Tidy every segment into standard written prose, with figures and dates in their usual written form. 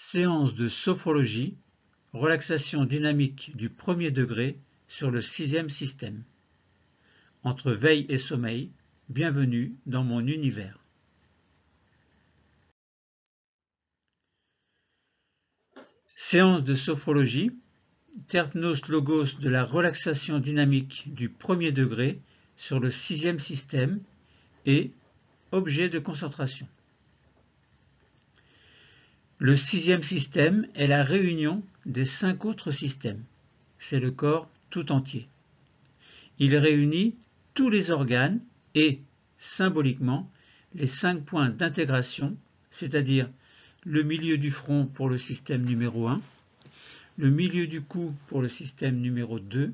Séance de sophrologie, relaxation dynamique du premier degré sur le sixième système. Entre veille et sommeil, bienvenue dans mon univers. Séance de sophrologie, Terpnos Logos de la relaxation dynamique du premier degré sur le sixième système et objet de concentration. Le sixième système est la réunion des 5 autres systèmes. C'est le corps tout entier. Il réunit tous les organes et, symboliquement, les 5 points d'intégration, c'est-à-dire le milieu du front pour le système numéro 1, le milieu du cou pour le système numéro 2,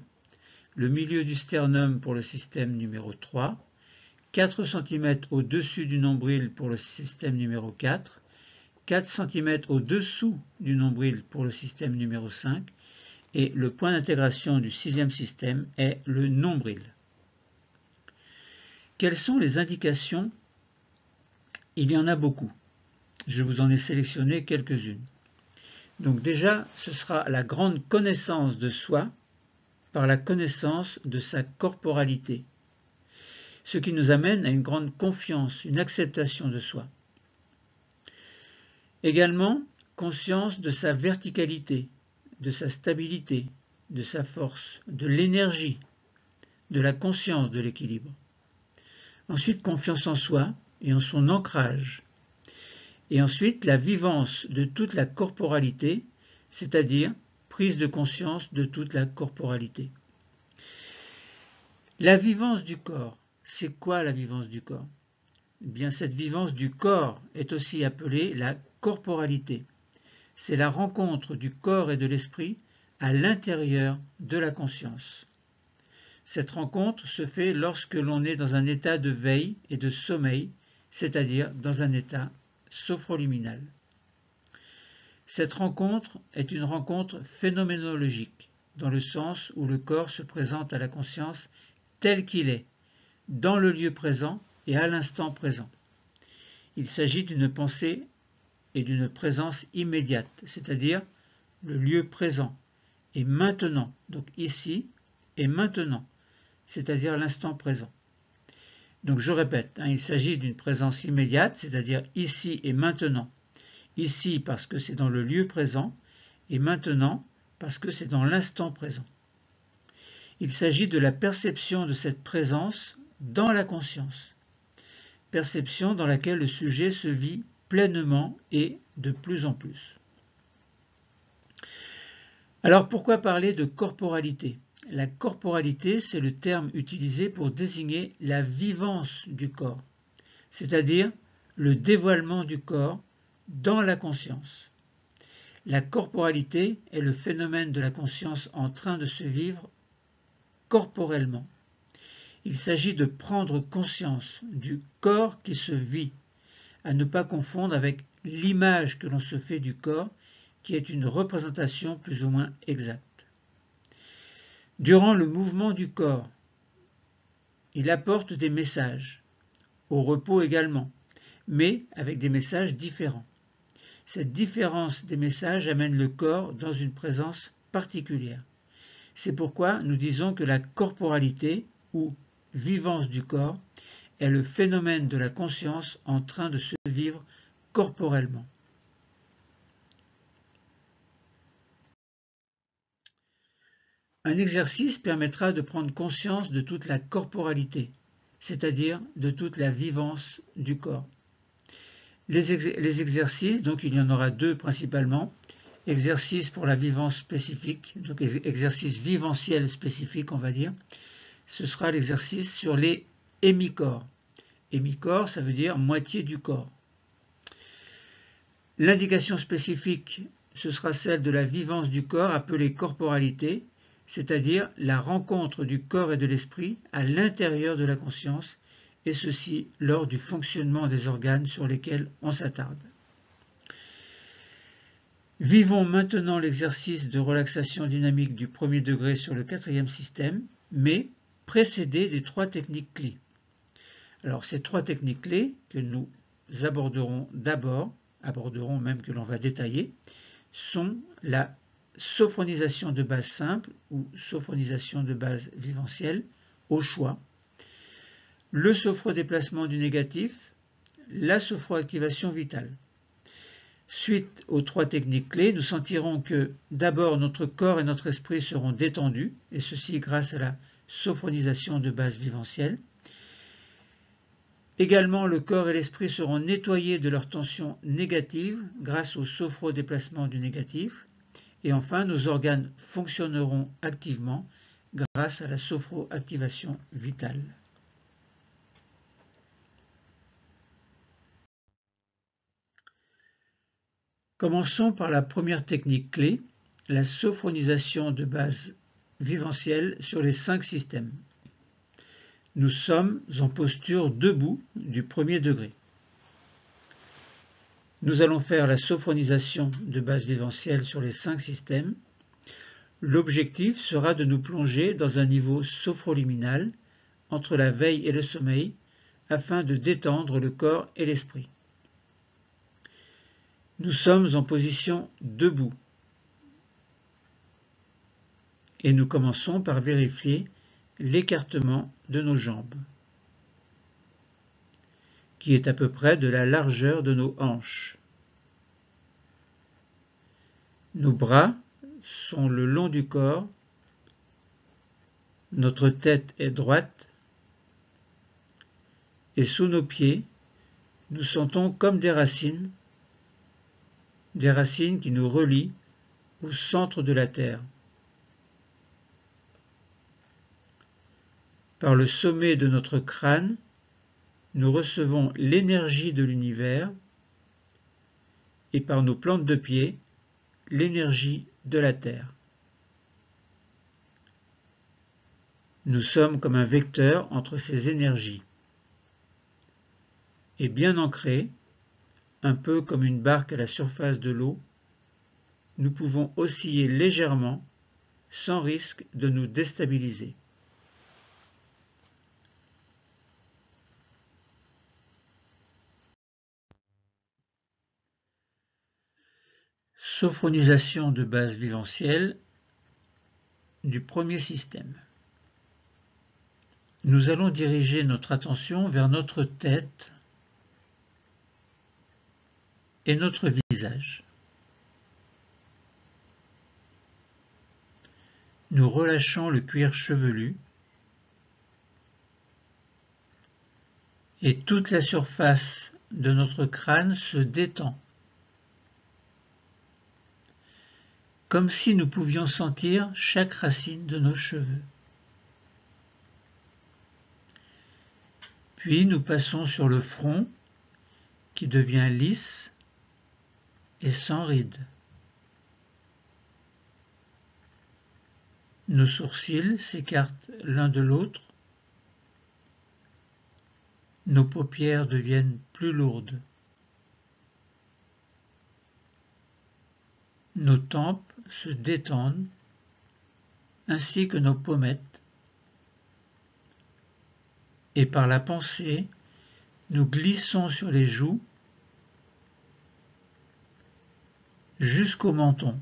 le milieu du sternum pour le système numéro 3, 4 cm au-dessus du nombril pour le système numéro 4, 4 cm au-dessous du nombril pour le système numéro 5, et le point d'intégration du sixième système est le nombril. Quelles sont les indications? Il y en a beaucoup. Je vous en ai sélectionné quelques-unes. Donc déjà, ce sera la grande connaissance de soi par la connaissance de sa corporalité, ce qui nous amène à une grande confiance, une acceptation de soi. Également, conscience de sa verticalité, de sa stabilité, de sa force, de l'énergie, de la conscience de l'équilibre. Ensuite, confiance en soi et en son ancrage. Et ensuite, la vivance de toute la corporalité, c'est-à-dire prise de conscience de toute la corporalité. La vivance du corps, c'est quoi la vivance du corps? Eh bien, cette vivance du corps est aussi appelée la corporalité. C'est la rencontre du corps et de l'esprit à l'intérieur de la conscience. Cette rencontre se fait lorsque l'on est dans un état de veille et de sommeil, c'est-à-dire dans un état sophroliminal. Cette rencontre est une rencontre phénoménologique, dans le sens où le corps se présente à la conscience tel qu'il est, dans le lieu présent et à l'instant présent. Il s'agit d'une pensée et d'une présence immédiate, c'est-à-dire le lieu présent et maintenant, donc ici et maintenant, c'est-à-dire l'instant présent. Donc je répète, il s'agit d'une présence immédiate, c'est-à-dire ici et maintenant. Ici parce que c'est dans le lieu présent et maintenant parce que c'est dans l'instant présent. Il s'agit de la perception de cette présence dans la conscience, perception dans laquelle le sujet se vit pleinement et de plus en plus. Alors pourquoi parler de corporalité? La corporalité, c'est le terme utilisé pour désigner la vivance du corps, c'est-à-dire le dévoilement du corps dans la conscience. La corporalité est le phénomène de la conscience en train de se vivre corporellement. Il s'agit de prendre conscience du corps qui se vit, à ne pas confondre avec l'image que l'on se fait du corps, qui est une représentation plus ou moins exacte. Durant le mouvement du corps, il apporte des messages, au repos également, mais avec des messages différents. Cette différence des messages amène le corps dans une présence particulière. C'est pourquoi nous disons que la corporalité, ou vivance du corps, est le phénomène de la conscience en train de se vivre corporellement. Un exercice permettra de prendre conscience de toute la corporalité, c'est-à-dire de toute la vivance du corps. Les exercices, donc il y en aura 2 principalement. Exercice pour la vivance spécifique, donc exercice viventiel spécifique on va dire. Ce sera l'exercice sur les hémicorps. Hémicorps, ça veut dire moitié du corps. L'indication spécifique, ce sera celle de la vivance du corps appelée corporalité, c'est-à-dire la rencontre du corps et de l'esprit à l'intérieur de la conscience, et ceci lors du fonctionnement des organes sur lesquels on s'attarde. Vivons maintenant l'exercice de relaxation dynamique du premier degré sur le 4e système, mais précédé des 3 techniques clés. Alors ces 3 techniques clés que nous aborderons d'abord aborderons, même que l'on va détailler, sont la sophronisation de base simple ou sophronisation de base viventielle au choix, le sophrodéplacement du négatif, la sophroactivation vitale. Suite aux 3 techniques clés, nous sentirons que d'abord notre corps et notre esprit seront détendus, et ceci grâce à la sophronisation de base viventielle. Également, le corps et l'esprit seront nettoyés de leur tension négative grâce au sophrodéplacement du négatif. Et enfin, nos organes fonctionneront activement grâce à la sophroactivation vitale. Commençons par la première technique clé, la sophronisation de base viventielle sur les 5 systèmes. Nous sommes en posture debout du premier degré. Nous allons faire la sophronisation de base viventielle sur les 5 systèmes. L'objectif sera de nous plonger dans un niveau sophroliminal entre la veille et le sommeil afin de détendre le corps et l'esprit. Nous sommes en position debout et nous commençons par vérifier l'écartement de nos jambes, qui est à peu près de la largeur de nos hanches. Nos bras sont le long du corps, notre tête est droite et sous nos pieds, nous sentons comme des racines qui nous relient au centre de la Terre. Par le sommet de notre crâne, nous recevons l'énergie de l'univers et par nos plantes de pied, l'énergie de la Terre. Nous sommes comme un vecteur entre ces énergies. Et bien ancrés, un peu comme une barque à la surface de l'eau, nous pouvons osciller légèrement sans risque de nous déstabiliser. Sophronisation de base viventielle du premier système. Nous allons diriger notre attention vers notre tête et notre visage. Nous relâchons le cuir chevelu et toute la surface de notre crâne se détend, comme si nous pouvions sentir chaque racine de nos cheveux. Puis nous passons sur le front qui devient lisse et sans rides. Nos sourcils s'écartent l'un de l'autre. Nos paupières deviennent plus lourdes. Nos tempes se détendent, ainsi que nos pommettes. Et par la pensée, nous glissons sur les joues jusqu'au menton.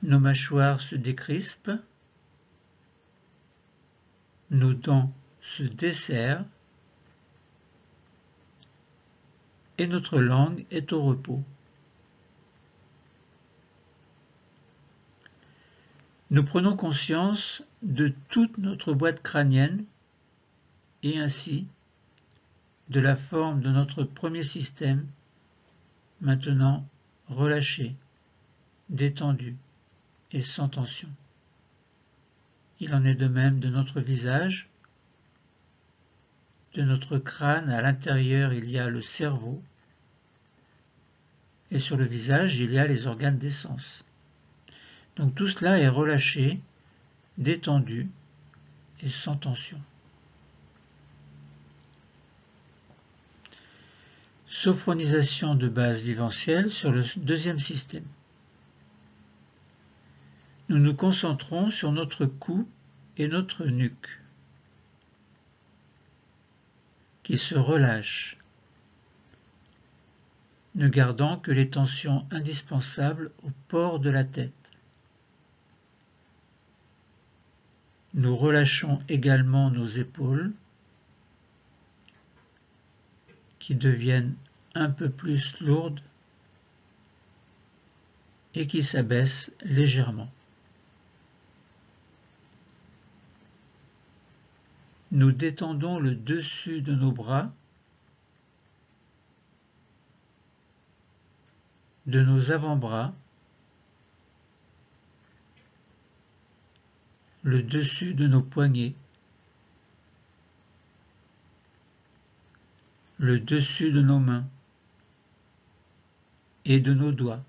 Nos mâchoires se décrispent, nos dents se desserrent et notre langue est au repos. Nous prenons conscience de toute notre boîte crânienne et ainsi de la forme de notre premier système, maintenant relâché, détendu et sans tension. Il en est de même de notre visage. De notre crâne, à l'intérieur, il y a le cerveau, et sur le visage, il y a les organes des sens. Donc tout cela est relâché, détendu et sans tension. Sophronisation de base viventielle sur le deuxième système. Nous nous concentrons sur notre cou et notre nuque, qui se relâche, ne gardant que les tensions indispensables au port de la tête. Nous relâchons également nos épaules, qui deviennent un peu plus lourdes et qui s'abaissent légèrement. Nous détendons le dessus de nos bras, de nos avant-bras, le dessus de nos poignets, le dessus de nos mains et de nos doigts,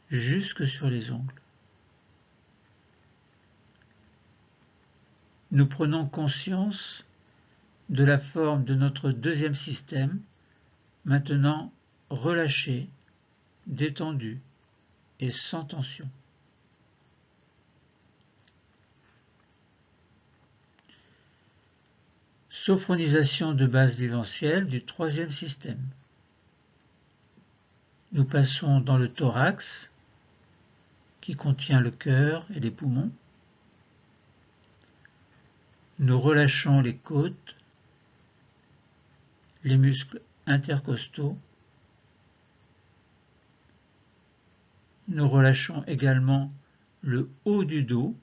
jusque sur les ongles. Nous prenons conscience de la forme de notre deuxième système, maintenant relâché, détendu et sans tension. Sophronisation de base viventielle du troisième système. Nous passons dans le thorax, qui contient le cœur et les poumons. Nous relâchons les côtes, les muscles intercostaux. Nous relâchons également le haut du dos,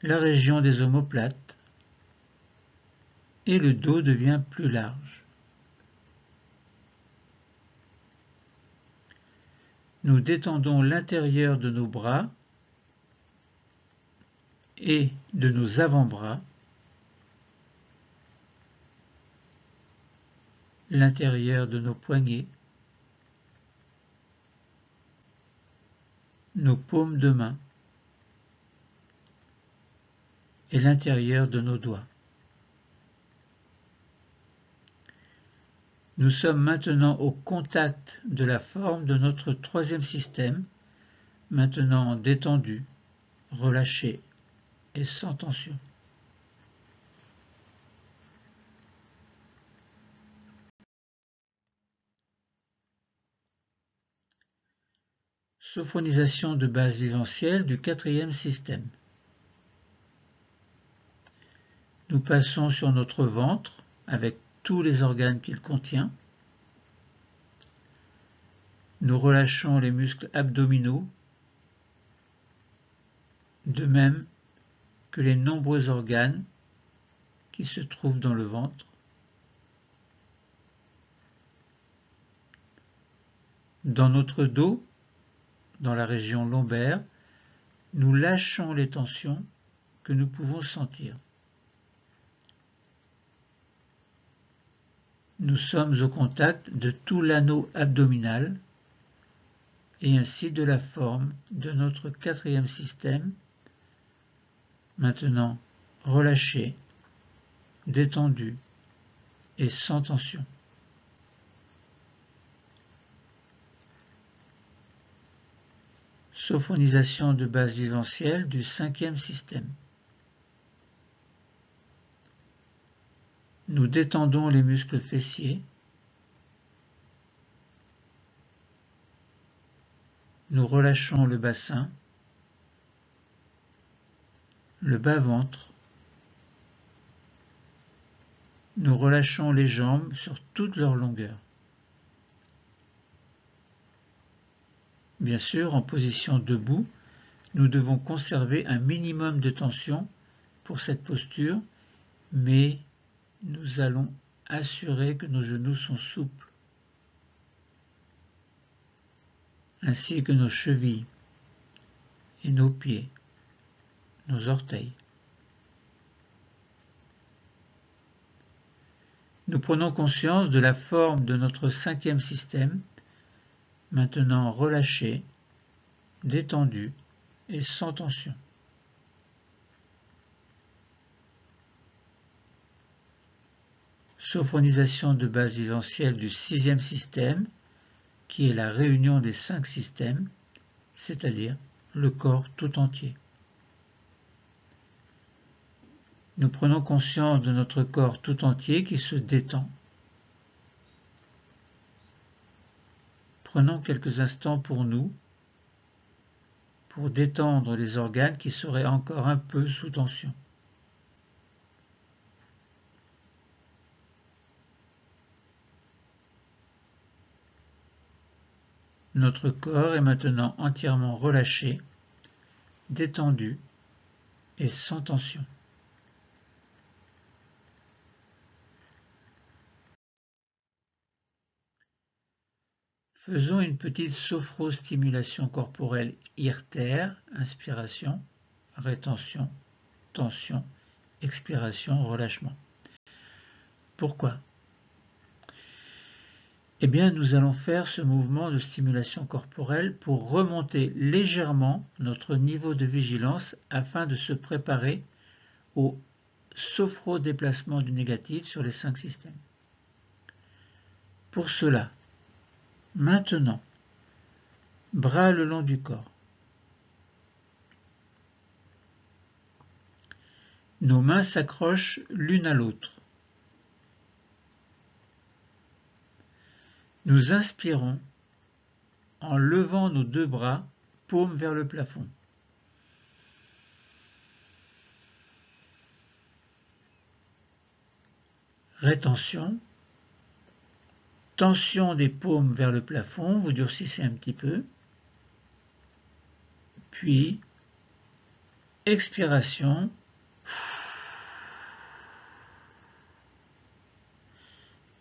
la région des omoplates, et le dos devient plus large. Nous détendons l'intérieur de nos bras et de nos avant-bras, l'intérieur de nos poignets, nos paumes de main et l'intérieur de nos doigts. Nous sommes maintenant au contact de la forme de notre troisième système, maintenant détendu, relâché et sans tension. Sophronisation de base viventielle du quatrième système. Nous passons sur notre ventre avec tous les organes qu'il contient. Nous relâchons les muscles abdominaux, de même que les nombreux organes qui se trouvent dans le ventre. Dans notre dos, dans la région lombaire, nous lâchons les tensions que nous pouvons sentir. Nous sommes au contact de tout l'anneau abdominal et ainsi de la forme de notre quatrième système, maintenant relâché, détendu et sans tension. Sophronisation de base viventielle du cinquième système. Nous détendons les muscles fessiers. Nous relâchons le bassin, le bas-ventre. Nous relâchons les jambes sur toute leur longueur. Bien sûr, en position debout, nous devons conserver un minimum de tension pour cette posture, mais nous allons assurer que nos genoux sont souples, ainsi que nos chevilles et nos pieds, nos orteils. Nous prenons conscience de la forme de notre cinquième système, maintenant relâché, détendu et sans tension. Sophronisation de base viventielle du sixième système, qui est la réunion des 5 systèmes, c'est-à-dire le corps tout entier. Nous prenons conscience de notre corps tout entier qui se détend. Prenons quelques instants pour nous, pour détendre les organes qui seraient encore un peu sous tension. Notre corps est maintenant entièrement relâché, détendu et sans tension. Faisons une petite sophrostimulation corporelle IRTER, inspiration, rétention, tension, expiration, relâchement. Pourquoi ? Eh bien, nous allons faire ce mouvement de stimulation corporelle pour remonter légèrement notre niveau de vigilance afin de se préparer au sophrodéplacement du négatif sur les 5 systèmes. Pour cela, maintenant, bras le long du corps. Nos mains s'accrochent l'une à l'autre. Nous inspirons en levant nos 2 bras, paumes vers le plafond. Rétention. Tension des paumes vers le plafond, vous durcissez un petit peu. Puis, expiration.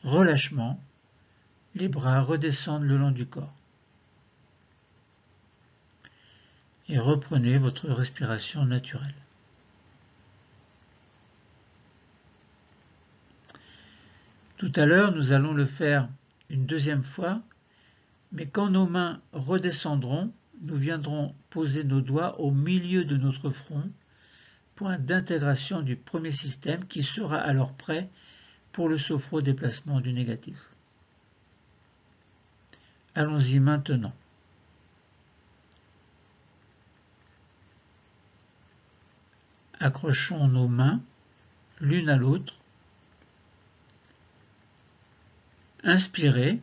Relâchement. Les bras redescendent le long du corps. Et reprenez votre respiration naturelle. Tout à l'heure, nous allons le faire une deuxième fois, mais quand nos mains redescendront, nous viendrons poser nos doigts au milieu de notre front, point d'intégration du premier système qui sera alors prêt pour le sophrodéplacement du négatif. Allons-y maintenant. Accrochons nos mains l'une à l'autre. Inspirez.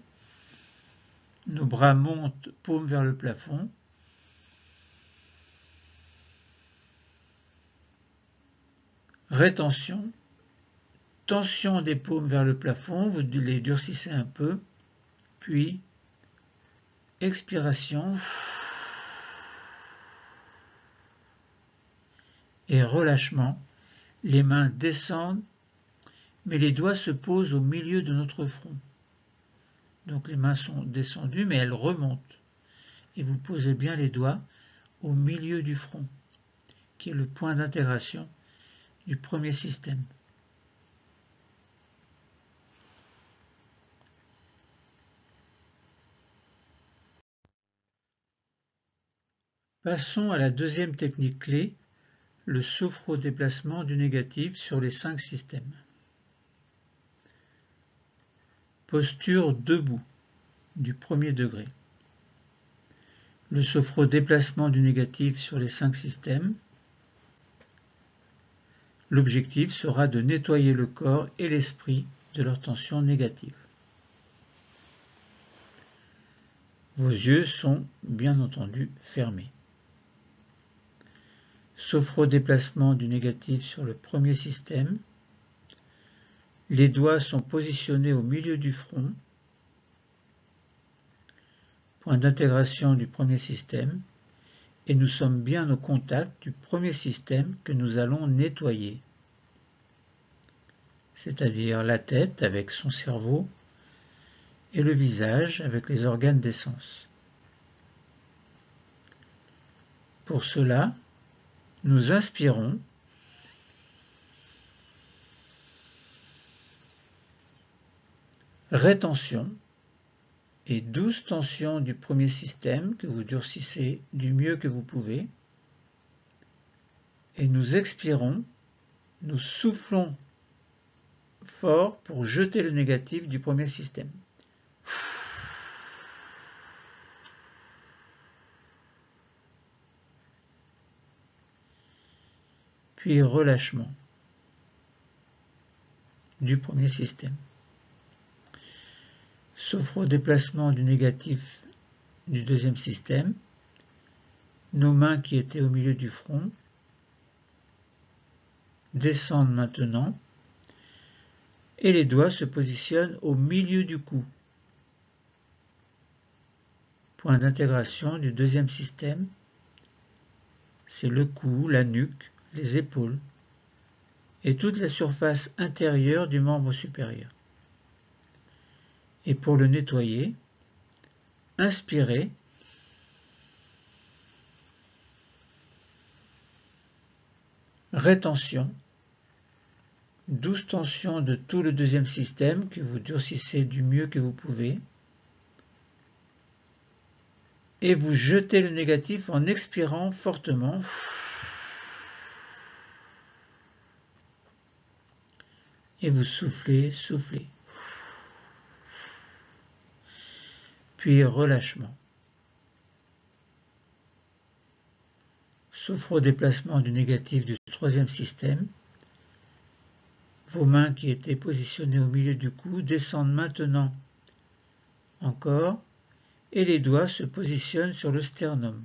Nos bras montent, paumes vers le plafond. Rétention. Tension des paumes vers le plafond, vous les durcissez un peu. Puis, expiration. Et relâchement. Les mains descendent, mais les doigts se posent au milieu de notre front. Donc les mains sont descendues, mais elles remontent. Et vous posez bien les doigts au milieu du front, qui est le point d'intégration du premier système. Passons à la deuxième technique clé, le sophrodéplacement du négatif sur les 5 systèmes. Posture debout du premier degré. Le sophrodéplacement du négatif sur les 5 systèmes. L'objectif sera de nettoyer le corps et l'esprit de leur tension négative. Vos yeux sont bien entendu fermés. Sophrodéplacement du négatif sur le premier système. Les doigts sont positionnés au milieu du front. Point d'intégration du premier système. Et nous sommes bien au contact du premier système que nous allons nettoyer. C'est-à-dire la tête avec son cerveau et le visage avec les organes des sens. Pour cela, nous inspirons. Rétention et douce tension du premier système que vous durcissez du mieux que vous pouvez. Et nous expirons, nous soufflons fort pour jeter le négatif du premier système. Puis relâchement. du premier système. Sophro-déplacement du négatif du deuxième système. Nos mains qui étaient au milieu du front descendent maintenant et les doigts se positionnent au milieu du cou. Point d'intégration du deuxième système, c'est le cou, la nuque, les épaules et toute la surface intérieure du membre supérieur. Et pour le nettoyer, inspirez, rétention, douce tension de tout le deuxième système que vous durcissez du mieux que vous pouvez. Et vous jetez le négatif en expirant fortement. Et vous soufflez, soufflez. Puis relâchement. Sophro-déplacement du négatif du troisième système. Vos mains qui étaient positionnées au milieu du cou descendent maintenant encore et les doigts se positionnent sur le sternum,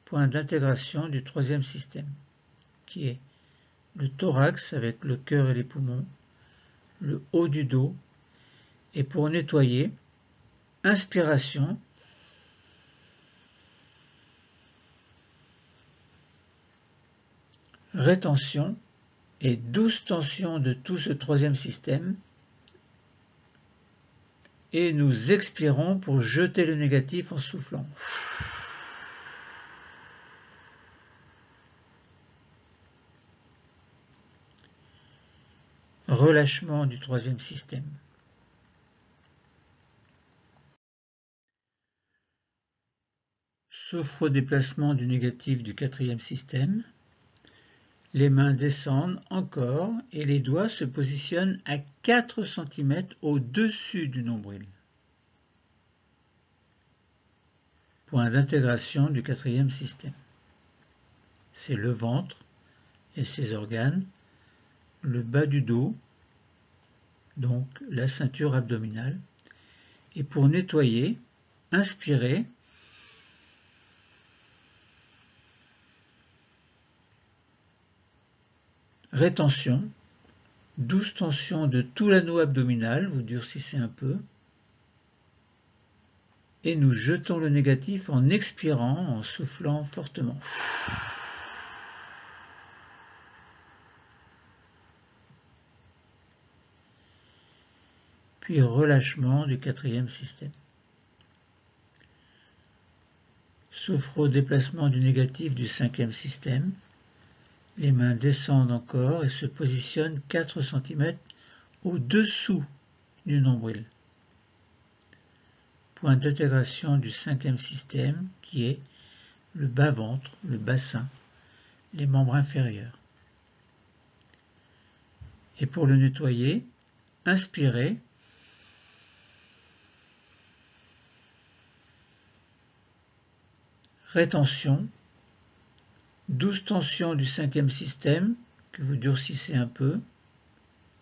point d'intégration du troisième système, qui est le thorax avec le cœur et les poumons, le haut du dos, et pour nettoyer, inspiration, rétention et douce tension de tout ce troisième système, et nous expirons pour jeter le négatif en soufflant. Relâchement du troisième système. Sophro-déplacement du négatif du quatrième système. Les mains descendent encore et les doigts se positionnent à 4 cm au-dessus du nombril. Point d'intégration du quatrième système. C'est le ventre et ses organes, le bas du dos, donc la ceinture abdominale. Et pour nettoyer, inspirez, rétention, douce tension de tout l'anneau abdominal, vous durcissez un peu, et nous jetons le négatif en expirant, en soufflant fortement. Puis relâchement du quatrième système. Sophro-déplacement du négatif du cinquième système. Les mains descendent encore et se positionnent 4 cm au-dessous du nombril. Point d'intégration du cinquième système qui est le bas-ventre, le bassin, les membres inférieurs. Et pour le nettoyer, inspirez, rétention, douce tension du cinquième système que vous durcissez un peu,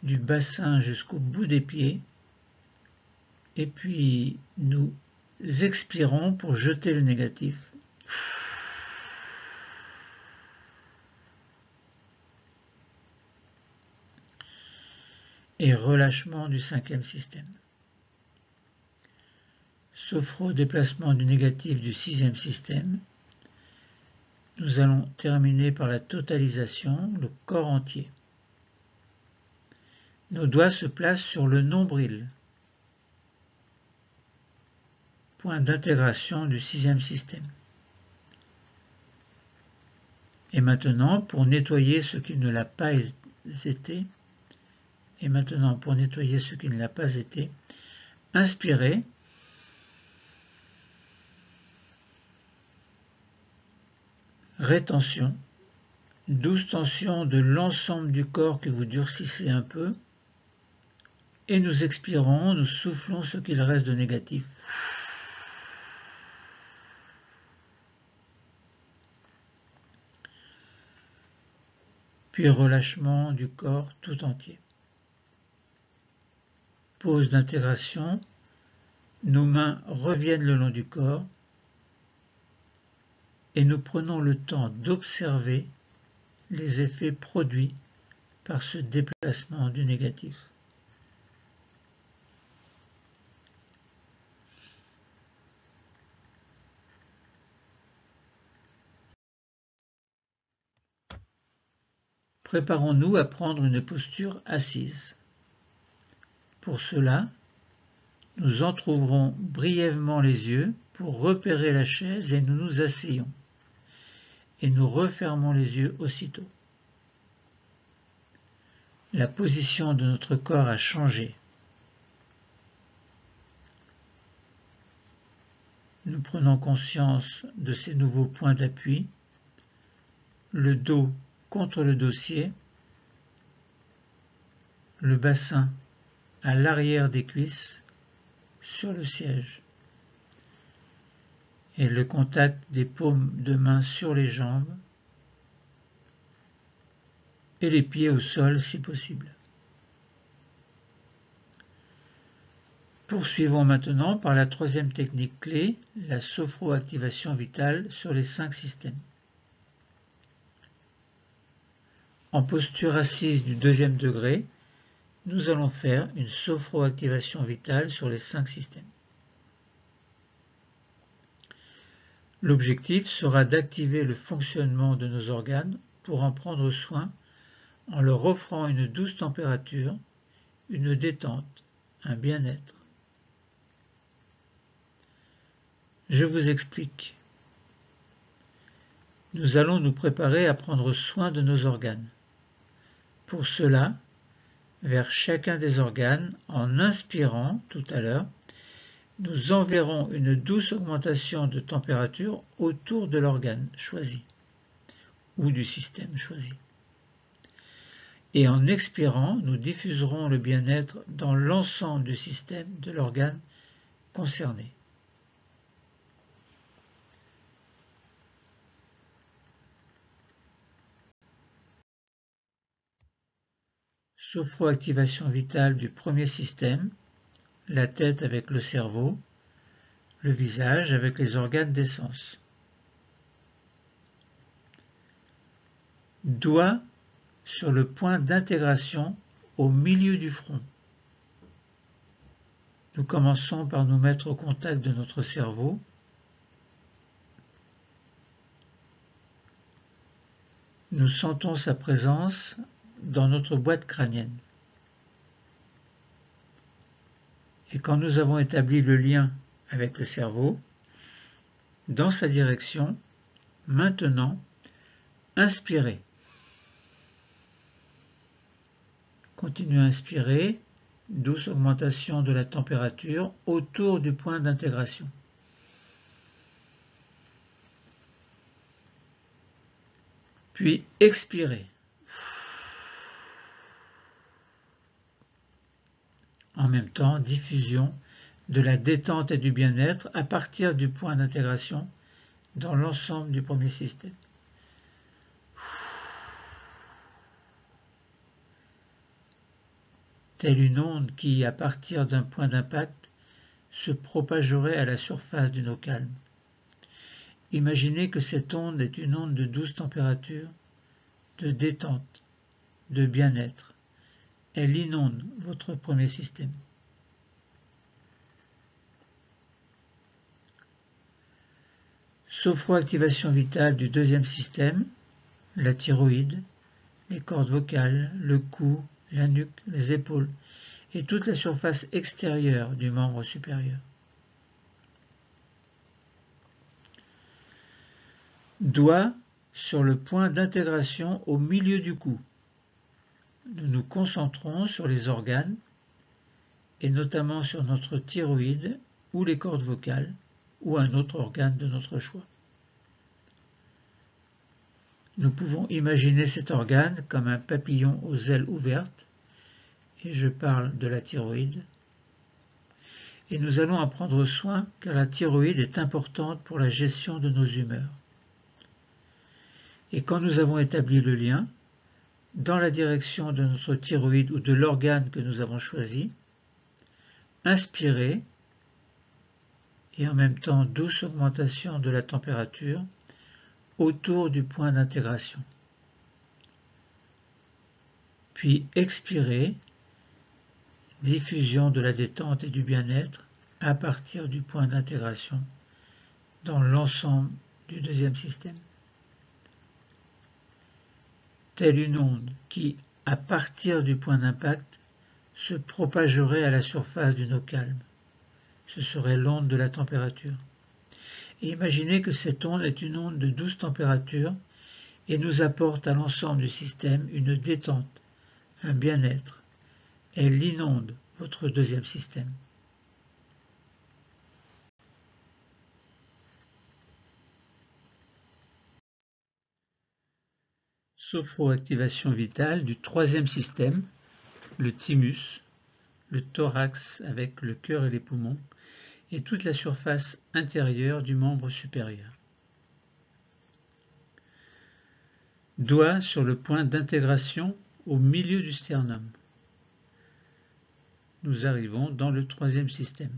du bassin jusqu'au bout des pieds, et puis nous expirons pour jeter le négatif. Et relâchement du cinquième système. Sophro-déplacement du négatif du sixième système. Nous allons terminer par la totalisation, le corps entier. Nos doigts se placent sur le nombril, point d'intégration du sixième système. Et maintenant, pour nettoyer ce qui ne l'a pas été, inspirez, rétention, douce tension de l'ensemble du corps que vous durcissez un peu, et nous expirons, nous soufflons ce qu'il reste de négatif. Puis relâchement du corps tout entier. pause d'intégration, nos mains reviennent le long du corps et nous prenons le temps d'observer les effets produits par ce déplacement du négatif. Préparons-nous à prendre une posture assise. Pour cela, nous entr'ouvrons brièvement les yeux pour repérer la chaise et nous nous asseyons. Et nous refermons les yeux aussitôt. La position de notre corps a changé. Nous prenons conscience de ces nouveaux points d'appui, le dos contre le dossier, le bassin à l'arrière des cuisses sur le siège et le contact des paumes de main sur les jambes et les pieds au sol si possible. Poursuivons maintenant par la troisième technique clé, la sophroactivation vitale sur les 5 systèmes. En posture assise du 2e degré, nous allons faire une sophroactivation vitale sur les 5 systèmes. L'objectif sera d'activer le fonctionnement de nos organes pour en prendre soin en leur offrant une douce température, une détente, un bien-être. Je vous explique. Nous allons nous préparer à prendre soin de nos organes. Pour cela, vers chacun des organes, en inspirant tout à l'heure, nous enverrons une douce augmentation de température autour de l'organe choisi ou du système choisi. Et en expirant, nous diffuserons le bien-être dans l'ensemble du système de l'organe concerné. Sophroactivation vitale du premier système, la tête avec le cerveau, le visage avec les organes des sens. Doigt sur le point d'intégration au milieu du front. Nous commençons par nous mettre au contact de notre cerveau. Nous sentons sa présence dans notre boîte crânienne. Et quand nous avons établi le lien avec le cerveau, dans sa direction, maintenant, inspirez. Continuez à inspirer, douce augmentation de la température autour du point d'intégration. Puis expirez. En même temps, diffusion de la détente et du bien-être à partir du point d'intégration dans l'ensemble du premier système. Telle une onde qui, à partir d'un point d'impact, se propagerait à la surface d'une eau calme. Imaginez que cette onde est une onde de douce température, de détente, de bien-être. Elle inonde votre premier système. Sophroactivation vitale du deuxième système, la thyroïde, les cordes vocales, le cou, la nuque, les épaules et toute la surface extérieure du membre supérieur. Doigt sur le point d'intégration au milieu du cou. Nous nous concentrons sur les organes et notamment sur notre thyroïde ou les cordes vocales ou un autre organe de notre choix. Nous pouvons imaginer cet organe comme un papillon aux ailes ouvertes, et je parle de la thyroïde, et nous allons en prendre soin car la thyroïde est importante pour la gestion de nos humeurs. Et quand nous avons établi le lien, dans la direction de notre thyroïde ou de l'organe que nous avons choisi, inspirez et en même temps douce augmentation de la température autour du point d'intégration. Puis expirez, diffusion de la détente et du bien-être à partir du point d'intégration dans l'ensemble du deuxième système. Telle une onde qui, à partir du point d'impact, se propagerait à la surface d'une eau calme. Ce serait l'onde de la température. Et imaginez que cette onde est une onde de douce température et nous apporte à l'ensemble du système une détente, un bien-être. Elle inonde votre deuxième système. Sophroactivation vitale du troisième système, le thymus, le thorax avec le cœur et les poumons, et toute la surface intérieure du membre supérieur. Doigt sur le point d'intégration au milieu du sternum. Nous arrivons dans le troisième système.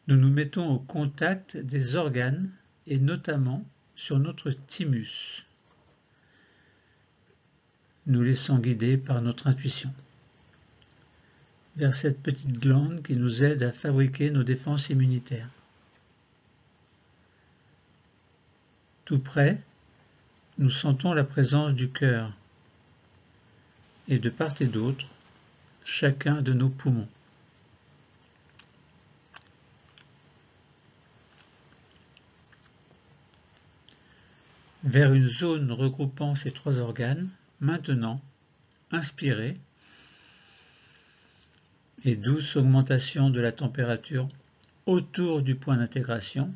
Nous nous mettons au contact des organes et notamment sur notre thymus. Nous laissons guider par notre intuition vers cette petite glande qui nous aide à fabriquer nos défenses immunitaires. Tout près, nous sentons la présence du cœur et de part et d'autre, chacun de nos poumons. Vers une zone regroupant ces trois organes, maintenant, inspirez et douce augmentation de la température autour du point d'intégration.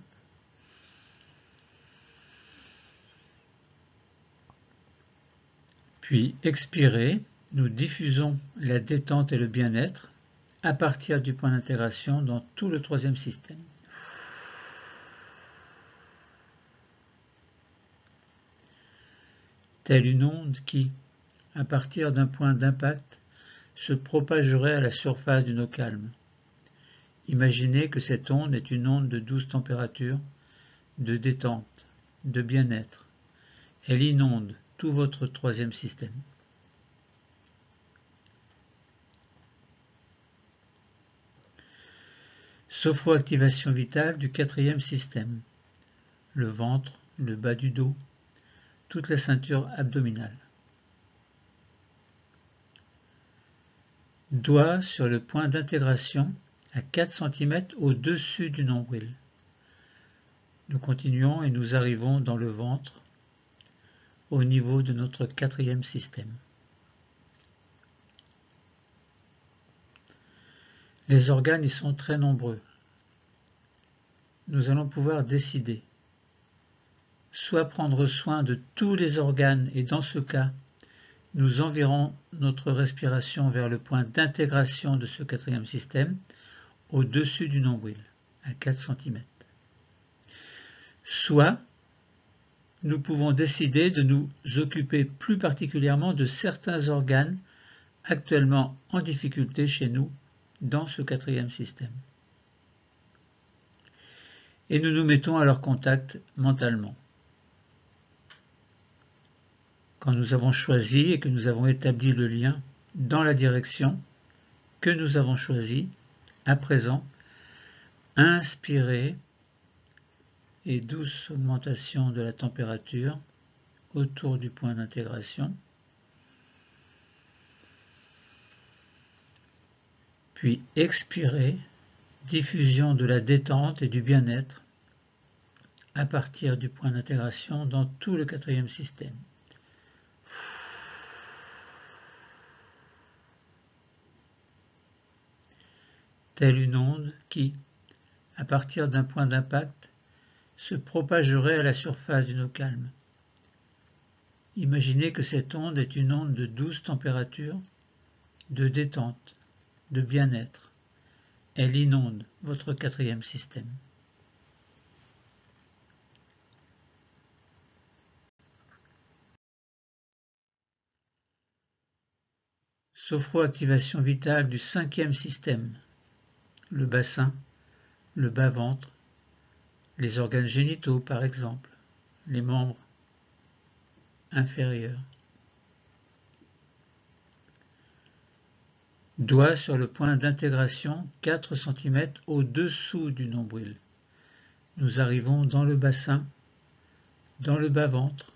Puis expirez, nous diffusons la détente et le bien-être à partir du point d'intégration dans tout le troisième système. Telle une onde qui, à partir d'un point d'impact, se propagerait à la surface d'une eau calme. Imaginez que cette onde est une onde de douce température, de détente, de bien-être. Elle inonde tout votre troisième système. Sophroactivation vitale du quatrième système. Le ventre, le bas du dos, toute la ceinture abdominale. Doigt sur le point d'intégration à 4 cm au-dessus du nombril. Nous continuons et nous arrivons dans le ventre, au niveau de notre quatrième système. Les organes y sont très nombreux. Nous allons pouvoir décider, soit prendre soin de tous les organes et dans ce cas, nous enverrons notre respiration vers le point d'intégration de ce quatrième système, au-dessus du nombril, à 4 cm. Soit nous pouvons décider de nous occuper plus particulièrement de certains organes actuellement en difficulté chez nous dans ce quatrième système. Et nous nous mettons à leur contact mentalement. Quand nous avons choisi et que nous avons établi le lien dans la direction que nous avons choisie, à présent, inspirez et douce augmentation de la température autour du point d'intégration. Puis expirez, diffusion de la détente et du bien-être à partir du point d'intégration dans tout le quatrième système. Telle une onde qui, à partir d'un point d'impact, se propagerait à la surface d'une eau calme. Imaginez que cette onde est une onde de douce température, de détente, de bien-être. Elle inonde votre quatrième système. Sophroactivation vitale du 5e système, le bassin, le bas-ventre, les organes génitaux par exemple, les membres inférieurs. Doigt sur le point d'intégration 4 cm au-dessous du nombril. Nous arrivons dans le bassin, dans le bas-ventre,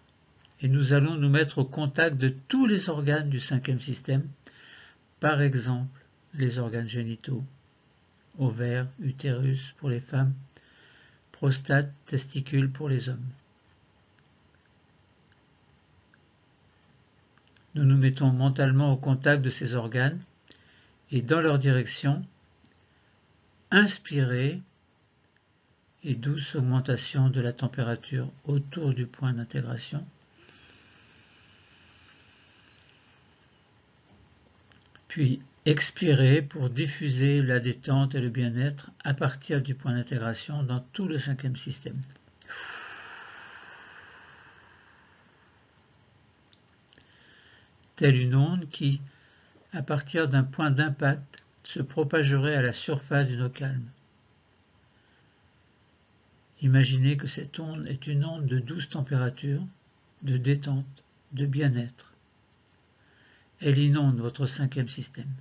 et nous allons nous mettre au contact de tous les organes du 5e système, par exemple les organes génitaux, ovaires, utérus pour les femmes, prostate, testicules pour les hommes. Nous nous mettons mentalement au contact de ces organes et dans leur direction, inspirez et douce augmentation de la température autour du point d'intégration. Puis expirez pour diffuser la détente et le bien-être à partir du point d'intégration dans tout le 5e système. Telle une onde qui, à partir d'un point d'impact, se propagerait à la surface d'une eau calme. Imaginez que cette onde est une onde de douce température, de détente, de bien-être. Elle inonde votre 5e système.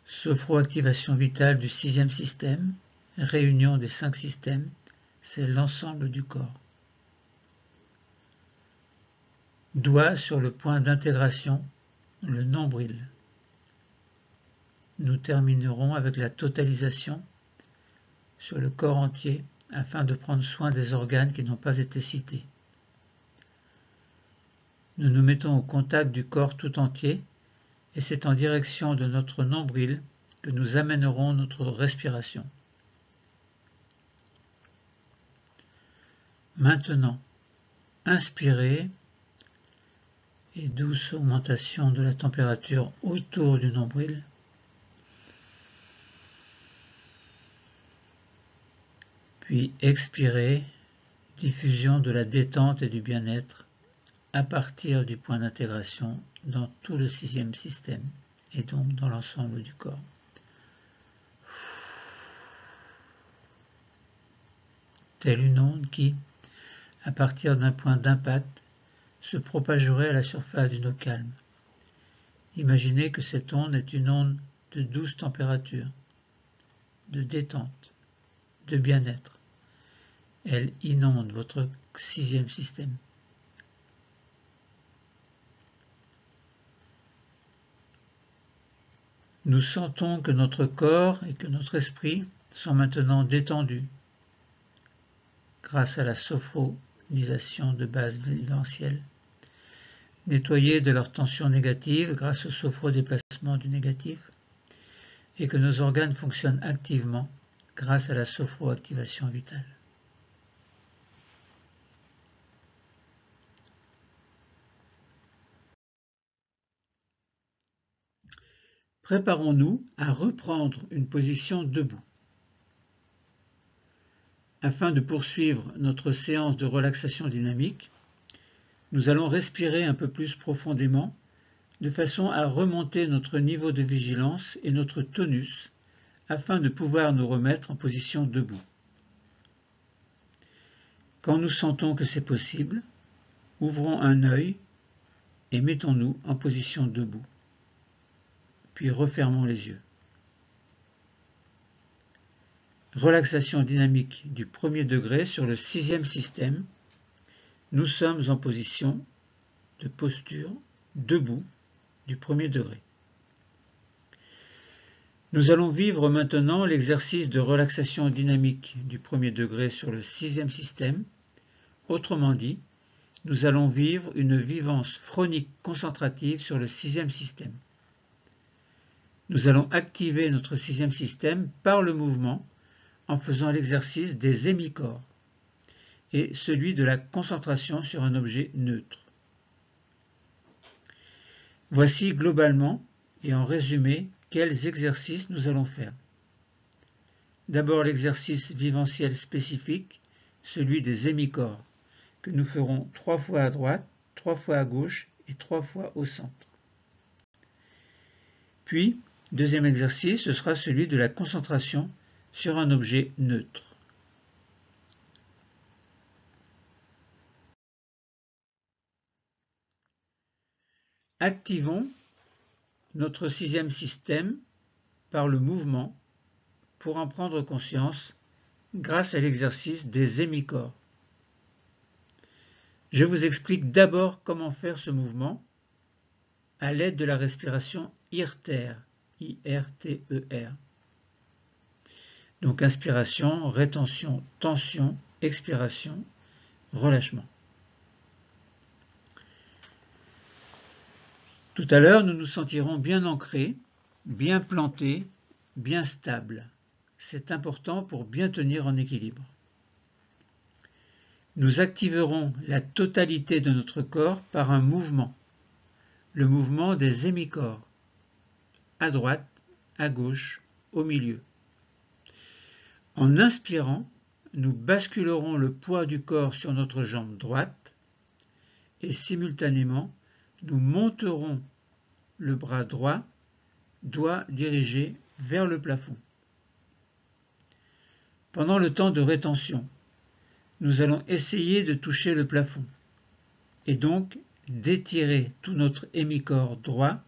Sophroactivation vitale du 6e système, réunion des 5 systèmes, c'est l'ensemble du corps. Doigt sur le point d'intégration, le nombril. Nous terminerons avec la totalisation sur le corps entier afin de prendre soin des organes qui n'ont pas été cités. Nous nous mettons au contact du corps tout entier et c'est en direction de notre nombril que nous amènerons notre respiration. Maintenant, inspirez et douce augmentation de la température autour du nombril. Puis expirez, diffusion de la détente et du bien-être à partir du point d'intégration dans tout le 6e système et donc dans l'ensemble du corps. Telle une onde qui, à partir d'un point d'impact, se propagerait à la surface d'une eau calme. Imaginez que cette onde est une onde de douce température, de détente, de bien-être. Elle inonde votre 6e système. Nous sentons que notre corps et que notre esprit sont maintenant détendus grâce à la sophronisation de base viventielle, nettoyés de leur tension négative grâce au sophrodéplacement du négatif, et que nos organes fonctionnent activement grâce à la sophroactivation vitale. Préparons-nous à reprendre une position debout. Afin de poursuivre notre séance de relaxation dynamique, nous allons respirer un peu plus profondément de façon à remonter notre niveau de vigilance et notre tonus afin de pouvoir nous remettre en position debout. Quand nous sentons que c'est possible, ouvrons un œil et mettons-nous en position debout. Puis refermons les yeux. Relaxation dynamique du 1er degré sur le 6e système. Nous sommes en position de posture debout du 1er degré. Nous allons vivre maintenant l'exercice de relaxation dynamique du 1er degré sur le 6e système. Autrement dit, nous allons vivre une vivance phronique concentrative sur le 6e système. Nous allons activer notre 6e système par le mouvement en faisant l'exercice des hémicorps et celui de la concentration sur un objet neutre. Voici globalement et en résumé quels exercices nous allons faire. D'abord l'exercice viventiel spécifique, celui des hémicorps, que nous ferons 3 fois à droite, 3 fois à gauche et 3 fois au centre. Puis, deuxième exercice, ce sera celui de la concentration sur un objet neutre. Activons notre sixième système par le mouvement pour en prendre conscience grâce à l'exercice des hémicorps. Je vous explique d'abord comment faire ce mouvement à l'aide de la respiration IRTER, I-R-T-E-R. Donc inspiration, rétention, tension, expiration, relâchement. Tout à l'heure, nous nous sentirons bien ancrés, bien plantés, bien stables. C'est important pour bien tenir en équilibre. Nous activerons la totalité de notre corps par un mouvement, le mouvement des hémicorps, à droite, à gauche, au milieu. En inspirant, nous basculerons le poids du corps sur notre jambe droite et simultanément, nous monterons le bras droit, doigt dirigé vers le plafond. Pendant le temps de rétention, nous allons essayer de toucher le plafond et donc d'étirer tout notre hémicorps droit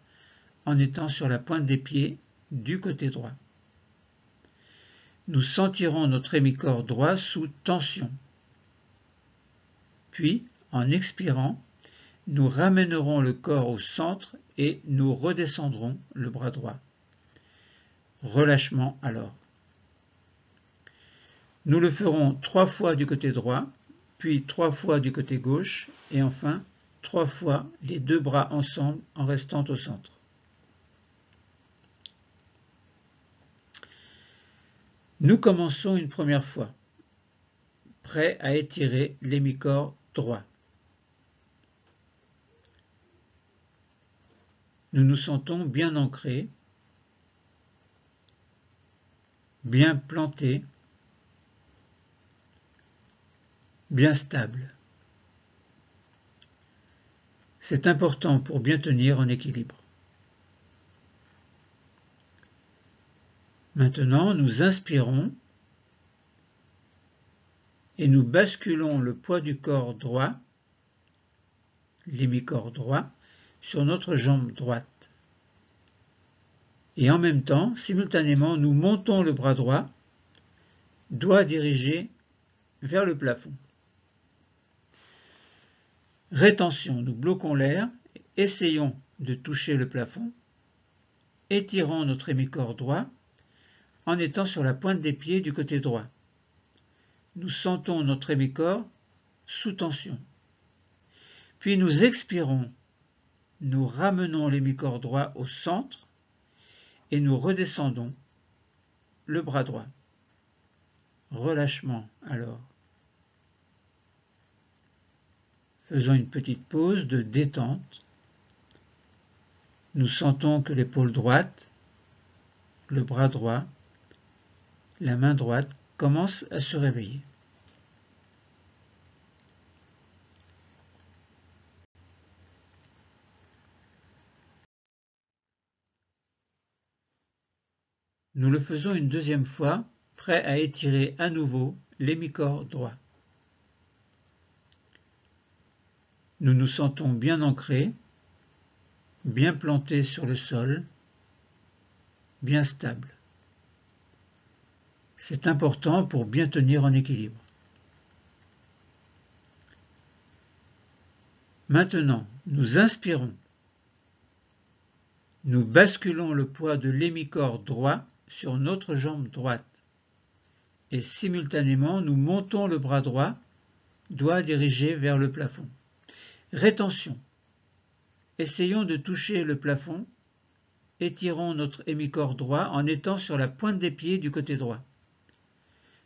en étant sur la pointe des pieds du côté droit. Nous sentirons notre hémicorps droit sous tension. Puis, en expirant, nous ramènerons le corps au centre et nous redescendrons le bras droit. Relâchement alors. Nous le ferons 3 fois du côté droit, puis 3 fois du côté gauche, et enfin 3 fois les deux bras ensemble en restant au centre. Nous commençons une première fois, prêts à étirer l'hémicorps droit. Nous nous sentons bien ancrés, bien plantés, bien stables. C'est important pour bien tenir en équilibre. Maintenant, nous inspirons et nous basculons le poids du corps droit, l'hémicorps droit, sur notre jambe droite. Et en même temps, simultanément, nous montons le bras droit, doigt dirigé vers le plafond. Rétention, nous bloquons l'air, essayons de toucher le plafond, étirons notre hémicorps droit en étant sur la pointe des pieds du côté droit. Nous sentons notre hémicorps sous tension. Puis nous expirons, nous ramenons l'hémicorps droit au centre et nous redescendons le bras droit. Relâchement alors. Faisons une petite pause de détente. Nous sentons que l'épaule droite, le bras droit, la main droite commencent à se réveiller. Nous le faisons une deuxième fois, prêts à étirer à nouveau l'hémicorps droit. Nous nous sentons bien ancrés, bien plantés sur le sol, bien stables. C'est important pour bien tenir en équilibre. Maintenant, nous inspirons. Nous basculons le poids de l'hémicorps droit sur notre jambe droite. Et simultanément, nous montons le bras droit, doigt dirigé vers le plafond. Rétention. Essayons de toucher le plafond. Étirons notre hémicorps droit en étant sur la pointe des pieds du côté droit.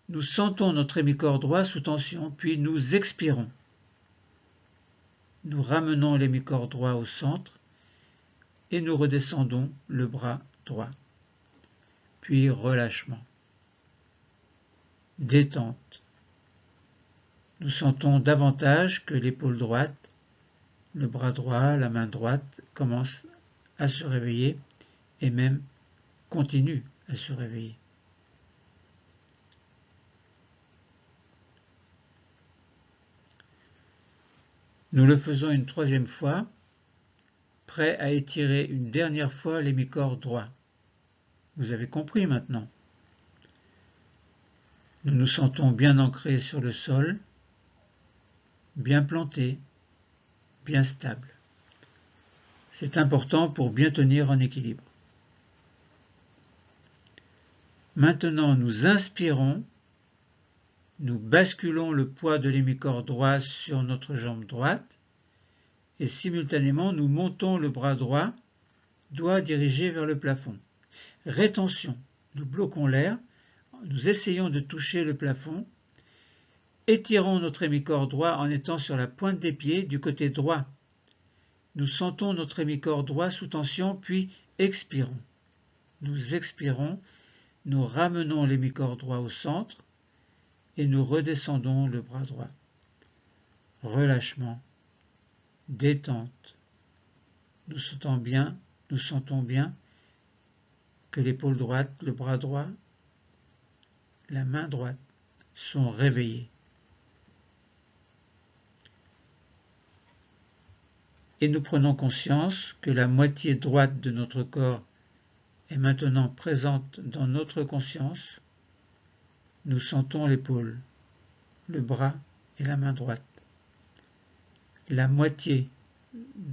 Nous sentons notre hémicorps droit sous tension, puis nous expirons. Nous ramenons l'hémicorps droit au centre et nous redescendons le bras droit. Puis relâchement. Détente. Nous sentons davantage que l'épaule droite, le bras droit, la main droite commencent à se réveiller et même continuent à se réveiller. Nous le faisons une troisième fois, prêt à étirer une dernière fois l'hémicorps droit. Vous avez compris maintenant. Nous nous sentons bien ancrés sur le sol, bien plantés, bien stables. C'est important pour bien tenir en équilibre. Maintenant, nous inspirons, nous basculons le poids de l'hémicorps droit sur notre jambe droite et simultanément nous montons le bras droit, doigt dirigé vers le plafond. Rétention, nous bloquons l'air, nous essayons de toucher le plafond, étirons notre hémicorps droit en étant sur la pointe des pieds du côté droit. Nous sentons notre hémicorps droit sous tension, puis expirons. Nous expirons, nous ramenons l'hémicorps droit au centre et nous redescendons le bras droit. Relâchement, détente. Nous sentons bien que l'épaule droite, le bras droit, la main droite sont réveillés. Et nous prenons conscience que la moitié droite de notre corps est maintenant présente dans notre conscience. Nous sentons l'épaule, le bras et la main droite. La moitié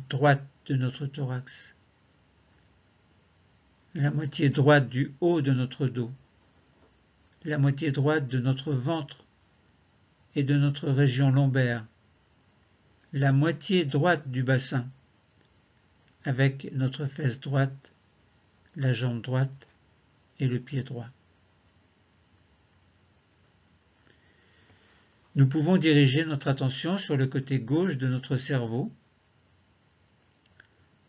droite de notre thorax. La moitié droite du haut de notre dos. La moitié droite de notre ventre et de notre région lombaire. La moitié droite du bassin, avec notre fesse droite, la jambe droite et le pied droit. Nous pouvons diriger notre attention sur le côté gauche de notre cerveau.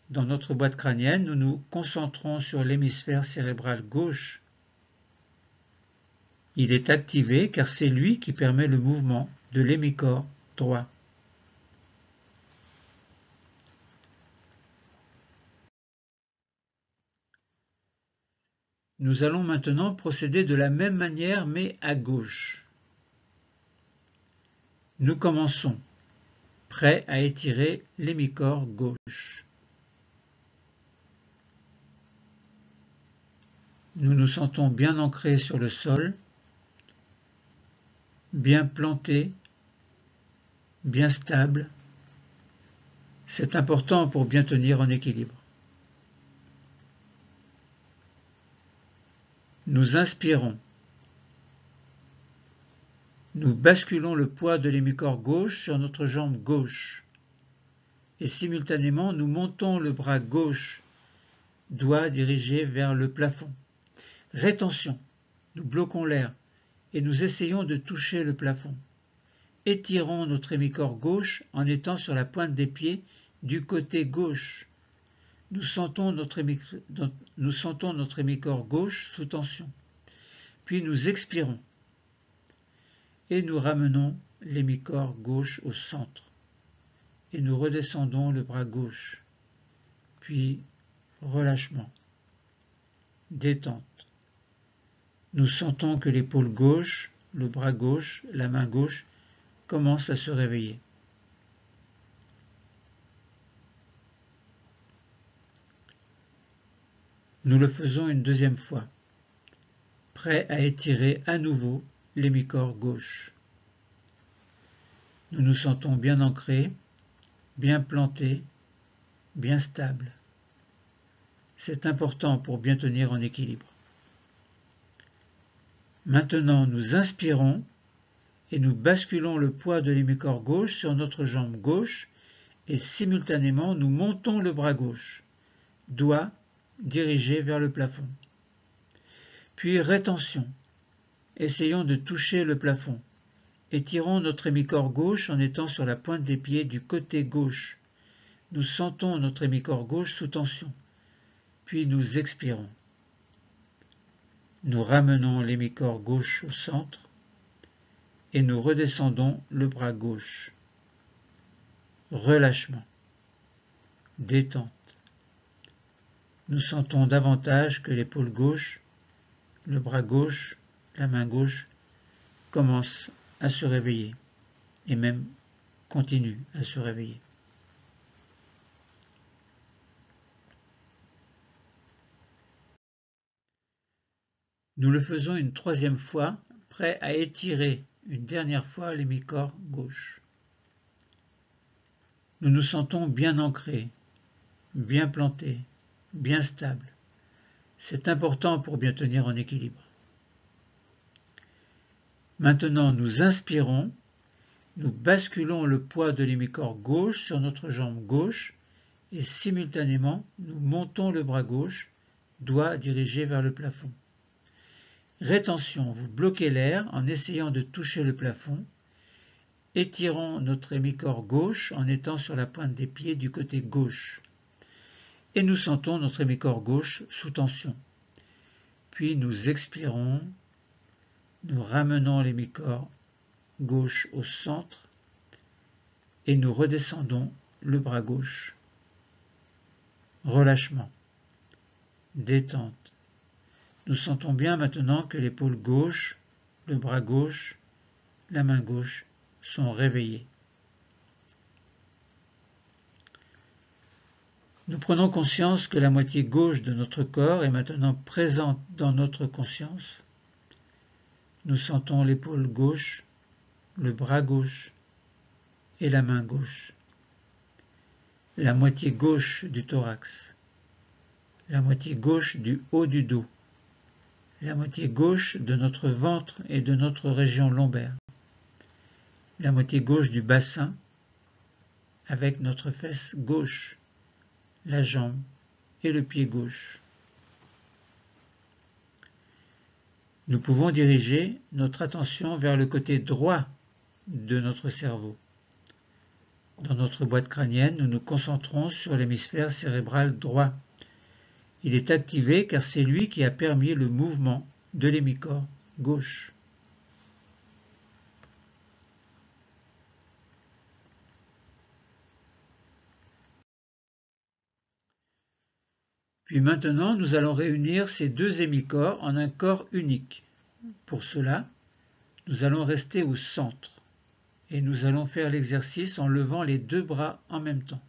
Dans notre boîte crânienne, nous nous concentrons sur l'hémisphère cérébral gauche. Il est activé car c'est lui qui permet le mouvement de l'hémicorps droit. Nous allons maintenant procéder de la même manière mais à gauche. Nous commençons, prêts à étirer l'hémicorps gauche. Nous nous sentons bien ancrés sur le sol, bien plantés, bien stables. C'est important pour bien tenir en équilibre. Nous inspirons. Nous basculons le poids de l'hémicorps gauche sur notre jambe gauche. Et simultanément, nous montons le bras gauche, doigt dirigé vers le plafond. Rétention. Nous bloquons l'air et nous essayons de toucher le plafond. Étirons notre hémicorps gauche en étant sur la pointe des pieds du côté gauche. Nous sentons notre hémicorps gauche sous tension. Puis nous expirons et nous ramenons l'hémicorps gauche au centre. Et nous redescendons le bras gauche. Puis relâchement, détente. Nous sentons que l'épaule gauche, le bras gauche, la main gauche commencent à se réveiller. Nous le faisons une deuxième fois, prêts à étirer à nouveau l'hémicorps gauche. Nous nous sentons bien ancrés, bien plantés, bien stables. C'est important pour bien tenir en équilibre. Maintenant, nous inspirons et nous basculons le poids de l'hémicorps gauche sur notre jambe gauche et simultanément nous montons le bras gauche, doigt dirigé vers le plafond. Puis rétention. Essayons de toucher le plafond. Étirons notre hémicorps gauche en étant sur la pointe des pieds du côté gauche. Nous sentons notre hémicorps gauche sous tension. Puis nous expirons. Nous ramenons l'hémicorps gauche au centre et nous redescendons le bras gauche. Relâchement. Détente. Nous sentons davantage que l'épaule gauche, le bras gauche, la main gauche commencent à se réveiller et même continuent à se réveiller. Nous le faisons une troisième fois, prêt à étirer une dernière fois l'hémicorps gauche. Nous nous sentons bien ancrés, bien plantés, bien stables. C'est important pour bien tenir en équilibre. Maintenant, nous inspirons, nous basculons le poids de l'hémicorps gauche sur notre jambe gauche et simultanément, nous montons le bras gauche, doigt dirigé vers le plafond. Rétention, vous bloquez l'air en essayant de toucher le plafond. Étirons notre hémicorps gauche en étant sur la pointe des pieds du côté gauche. Et nous sentons notre hémicorps gauche sous tension. Puis nous expirons, nous ramenons l'hémicorps gauche au centre et nous redescendons le bras gauche. Relâchement, détente. Nous sentons bien maintenant que l'épaule gauche, le bras gauche, la main gauche sont réveillés. Nous prenons conscience que la moitié gauche de notre corps est maintenant présente dans notre conscience. Nous sentons l'épaule gauche, le bras gauche et la main gauche. La moitié gauche du thorax, la moitié gauche du haut du dos, la moitié gauche de notre ventre et de notre région lombaire, la moitié gauche du bassin avec notre fesse gauche, la jambe et le pied gauche. Nous pouvons diriger notre attention vers le côté droit de notre cerveau. Dans notre boîte crânienne, nous nous concentrons sur l'hémisphère cérébral droit. Il est activé car c'est lui qui a permis le mouvement de l'hémicorps gauche. Puis maintenant, nous allons réunir ces deux hémicorps en un corps unique. Pour cela, nous allons rester au centre et nous allons faire l'exercice en levant les deux bras en même temps.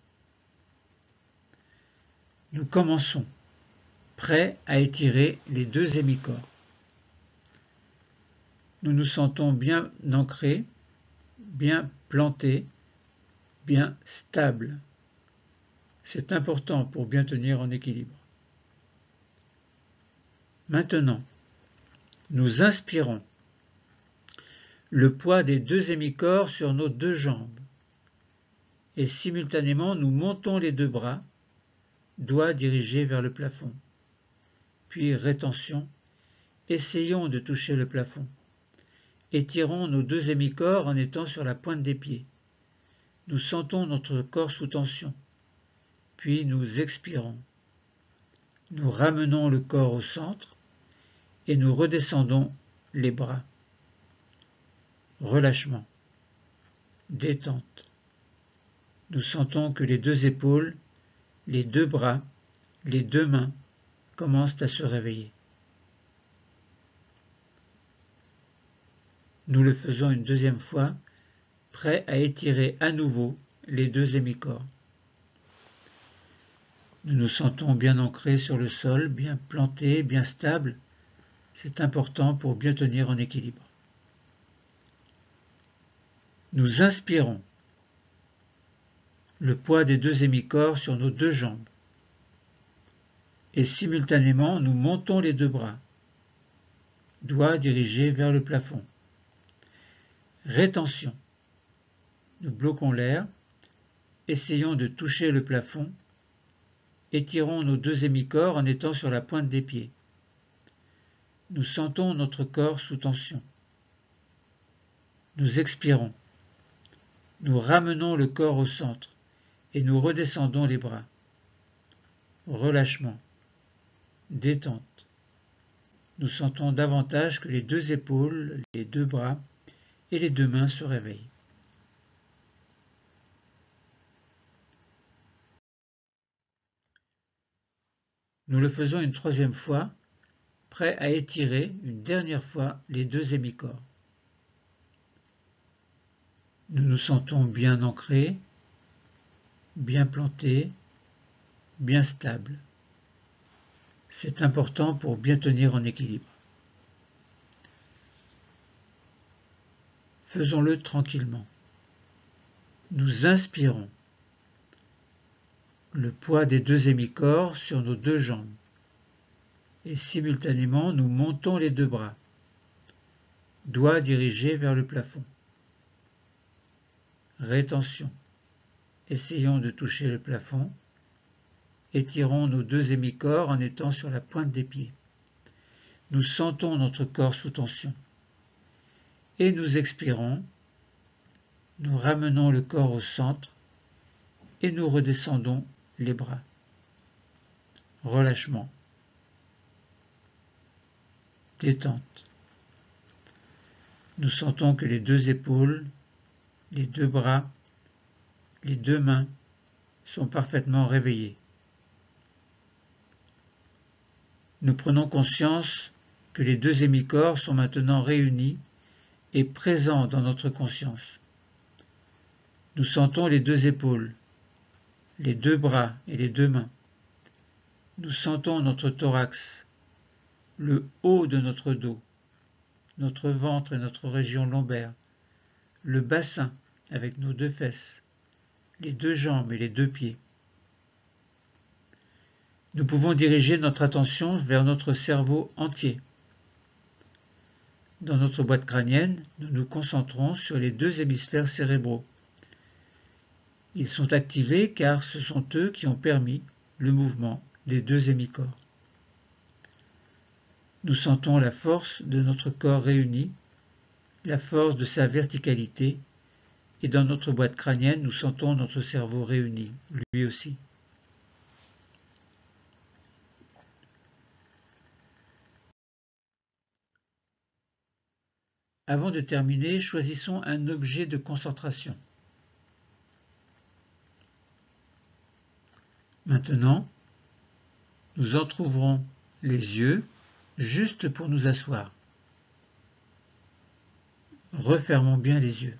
Nous commençons, prêts à étirer les deux hémicorps. Nous nous sentons bien ancrés, bien plantés, bien stables. C'est important pour bien tenir en équilibre. Maintenant, nous inspirons le poids des deux hémicorps sur nos deux jambes et simultanément nous montons les deux bras, doigts dirigés vers le plafond. Puis rétention, essayons de toucher le plafond. Étirons nos deux hémicorps en étant sur la pointe des pieds. Nous sentons notre corps sous tension. Puis nous expirons. Nous ramenons le corps au centre et nous redescendons les bras. Relâchement, détente. Nous sentons que les deux épaules, les deux bras, les deux mains commencent à se réveiller. Nous le faisons une deuxième fois, prêts à étirer à nouveau les deux hémicorps. Nous nous sentons bien ancrés sur le sol, bien plantés, bien stables. C'est important pour bien tenir en équilibre. Nous inspirons le poids des deux hémicorps sur nos deux jambes et simultanément nous montons les deux bras, doigts dirigés vers le plafond. Rétention. Nous bloquons l'air, essayons de toucher le plafond, étirons nos deux hémicorps en étant sur la pointe des pieds. Nous sentons notre corps sous tension. Nous expirons. Nous ramenons le corps au centre et nous redescendons les bras. Relâchement, détente. Nous sentons davantage que les deux épaules, les deux bras et les deux mains se réveillent. Nous le faisons une troisième fois, prêt à étirer une dernière fois les deux hémicorps. Nous nous sentons bien ancrés, bien plantés, bien stables. C'est important pour bien tenir en équilibre. Faisons-le tranquillement. Nous inspirons. Le poids des deux hémicorps sur nos deux jambes. Et simultanément, nous montons les deux bras. Doigts dirigés vers le plafond. Rétention. Essayons de toucher le plafond. Étirons nos deux hémicorps en étant sur la pointe des pieds. Nous sentons notre corps sous tension. Et nous expirons. Nous ramenons le corps au centre et nous redescendons les bras. Relâchement. Détente. Nous sentons que les deux épaules, les deux bras, les deux mains sont parfaitement réveillés. Nous prenons conscience que les deux hémicorps sont maintenant réunis et présents dans notre conscience. Nous sentons les deux épaules, les deux bras et les deux mains. Nous sentons notre thorax, le haut de notre dos, notre ventre et notre région lombaire, le bassin avec nos deux fesses, les deux jambes et les deux pieds. Nous pouvons diriger notre attention vers notre cerveau entier. Dans notre boîte crânienne, nous nous concentrons sur les deux hémisphères cérébraux. Ils sont activés car ce sont eux qui ont permis le mouvement des deux hémicorps. Nous sentons la force de notre corps réuni, la force de sa verticalité, et dans notre boîte crânienne, nous sentons notre cerveau réuni, lui aussi. Avant de terminer, choisissons un objet de concentration. Maintenant, nous entrouvrons les yeux juste pour nous asseoir. Refermons bien les yeux.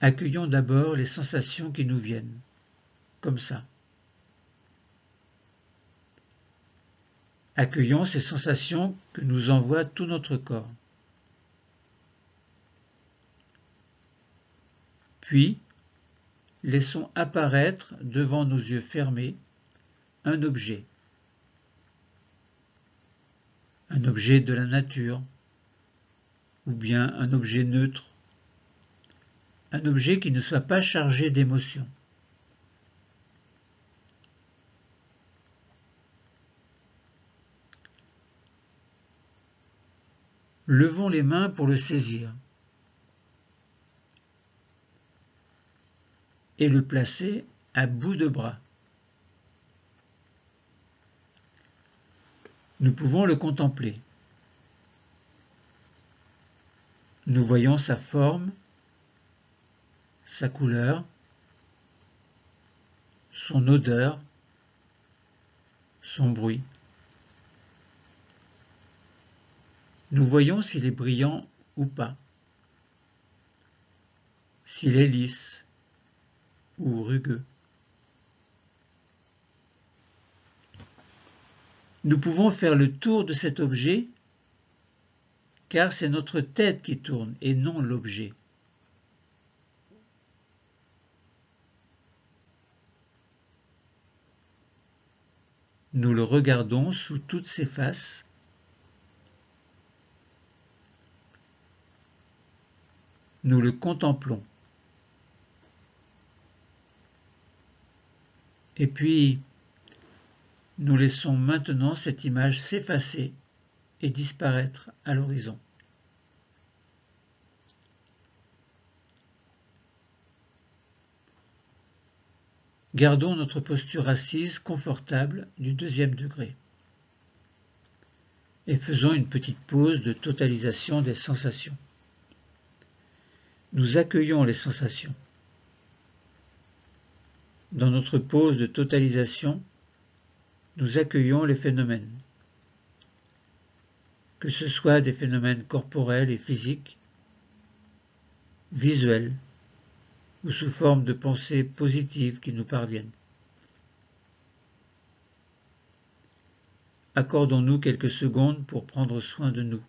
Accueillons d'abord les sensations qui nous viennent, comme ça. Accueillons ces sensations que nous envoie tout notre corps. Puis, laissons apparaître devant nos yeux fermés un objet de la nature, ou bien un objet neutre, un objet qui ne soit pas chargé d'émotions. Levons les mains pour le saisir et le placer à bout de bras. Nous pouvons le contempler. Nous voyons sa forme, sa couleur, son odeur, son bruit. Nous voyons s'il est brillant ou pas, s'il est lisse ou rugueux. Nous pouvons faire le tour de cet objet car c'est notre tête qui tourne et non l'objet. Nous le regardons sous toutes ses faces. Nous le contemplons. Et puis, nous laissons maintenant cette image s'effacer et disparaître à l'horizon. Gardons notre posture assise confortable du deuxième degré. et faisons une petite pause de totalisation des sensations. Nous accueillons les sensations. Dans notre pause de totalisation, nous accueillons les phénomènes, que ce soit des phénomènes corporels et physiques, visuels, ou sous forme de pensées positives qui nous parviennent. Accordons-nous quelques secondes pour prendre soin de nous.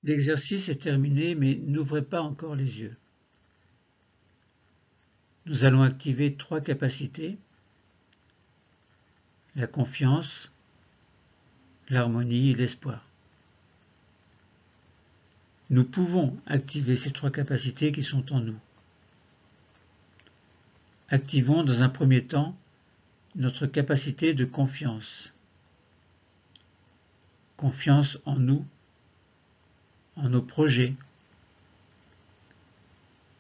L'exercice est terminé, mais n'ouvrez pas encore les yeux. Nous allons activer 3 capacités: la confiance, l'harmonie et l'espoir. Nous pouvons activer ces 3 capacités qui sont en nous. Activons dans un premier temps notre capacité de confiance. Confiance en nous, en nos projets.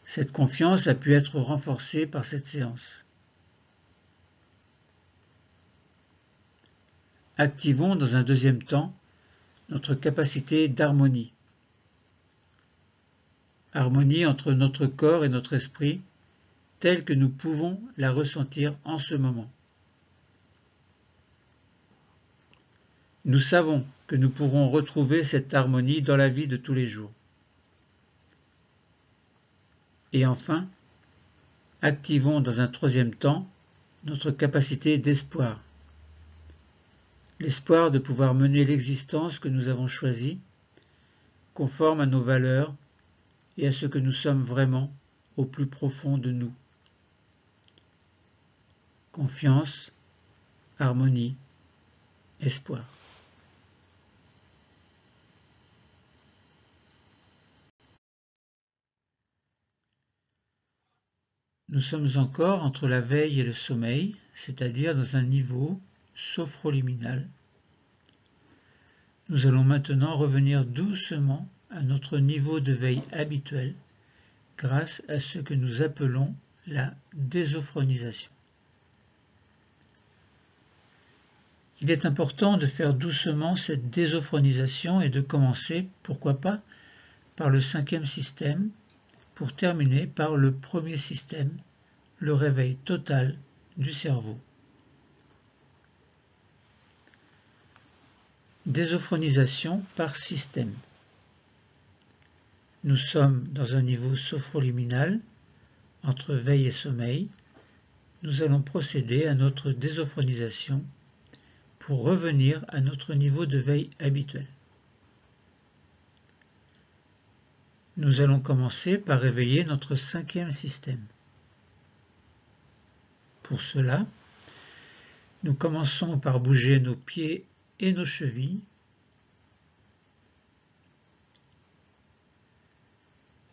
Cette confiance a pu être renforcée par cette séance. Activons dans un deuxième temps notre capacité d'harmonie. Harmonie entre notre corps et notre esprit, telle que nous pouvons la ressentir en ce moment. Nous savons que nous pourrons retrouver cette harmonie dans la vie de tous les jours. Et enfin, activons dans un troisième temps notre capacité d'espoir. L'espoir de pouvoir mener l'existence que nous avons choisie, conforme à nos valeurs et à ce que nous sommes vraiment au plus profond de nous. Confiance, harmonie, espoir. Nous sommes encore entre la veille et le sommeil, c'est-à-dire dans un niveau sophroliminal. Nous allons maintenant revenir doucement à notre niveau de veille habituel grâce à ce que nous appelons la désophronisation. Il est important de faire doucement cette désophronisation et de commencer, pourquoi pas, par le 5e système, pour terminer par le premier système, le réveil total du cerveau. Désophronisation par système. Nous sommes dans un niveau sophroliminal, entre veille et sommeil. Nous allons procéder à notre désophronisation pour revenir à notre niveau de veille habituel. Nous allons commencer par réveiller notre 5e système. Pour cela, nous commençons par bouger nos pieds et nos chevilles.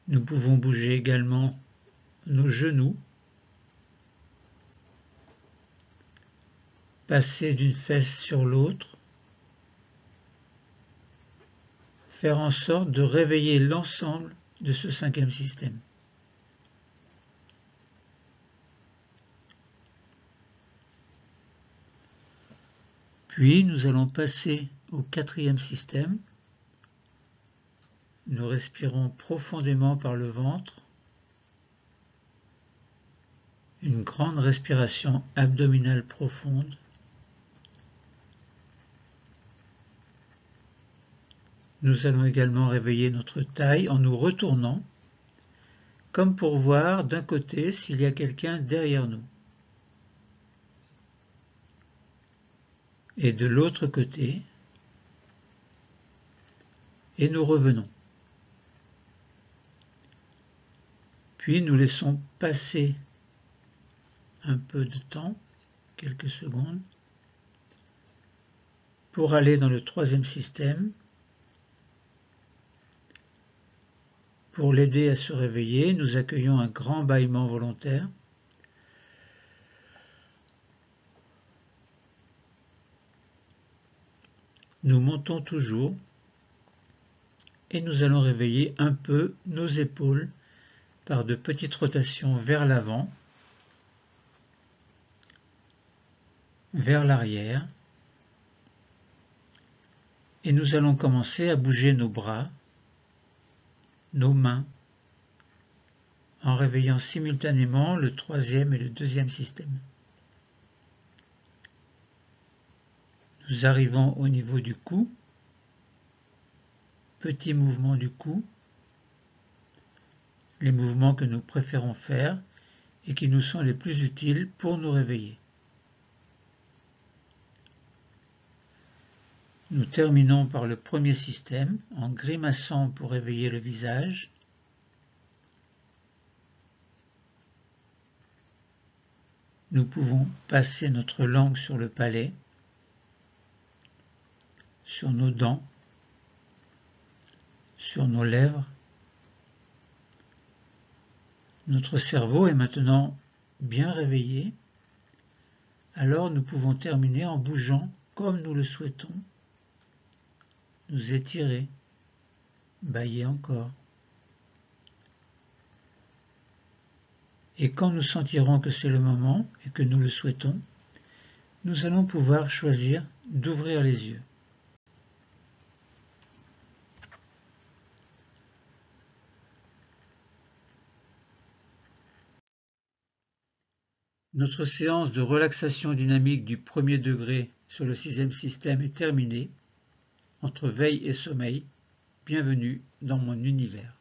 Nous pouvons bouger également nos genoux, passer d'une fesse sur l'autre, faire en sorte de réveiller l'ensemble de ce 5e système. Puis nous allons passer au 4e système. Nous respirons profondément par le ventre, une grande respiration abdominale profonde. Nous allons également réveiller notre taille en nous retournant, comme pour voir d'un côté s'il y a quelqu'un derrière nous. Et de l'autre côté, et nous revenons. Puis nous laissons passer un peu de temps, quelques secondes, pour aller dans le 3e système. Pour l'aider à se réveiller, nous accueillons un grand bâillement volontaire. Nous montons toujours et nous allons réveiller un peu nos épaules par de petites rotations vers l'avant, vers l'arrière, et nous allons commencer à bouger nos bras, nos mains, en réveillant simultanément le troisième et le deuxième système. Nous arrivons au niveau du cou, petit mouvement du cou, les mouvements que nous préférons faire et qui nous sont les plus utiles pour nous réveiller. Nous terminons par le premier système en grimaçant pour réveiller le visage. Nous pouvons passer notre langue sur le palais, sur nos dents, sur nos lèvres. Notre cerveau est maintenant bien réveillé, alors nous pouvons terminer en bougeant comme nous le souhaitons, nous étirer, bâiller encore. Et quand nous sentirons que c'est le moment et que nous le souhaitons, nous allons pouvoir choisir d'ouvrir les yeux. Notre séance de relaxation dynamique du premier degré sur le sixième système est terminée. Entre veille et sommeil, bienvenue dans mon univers.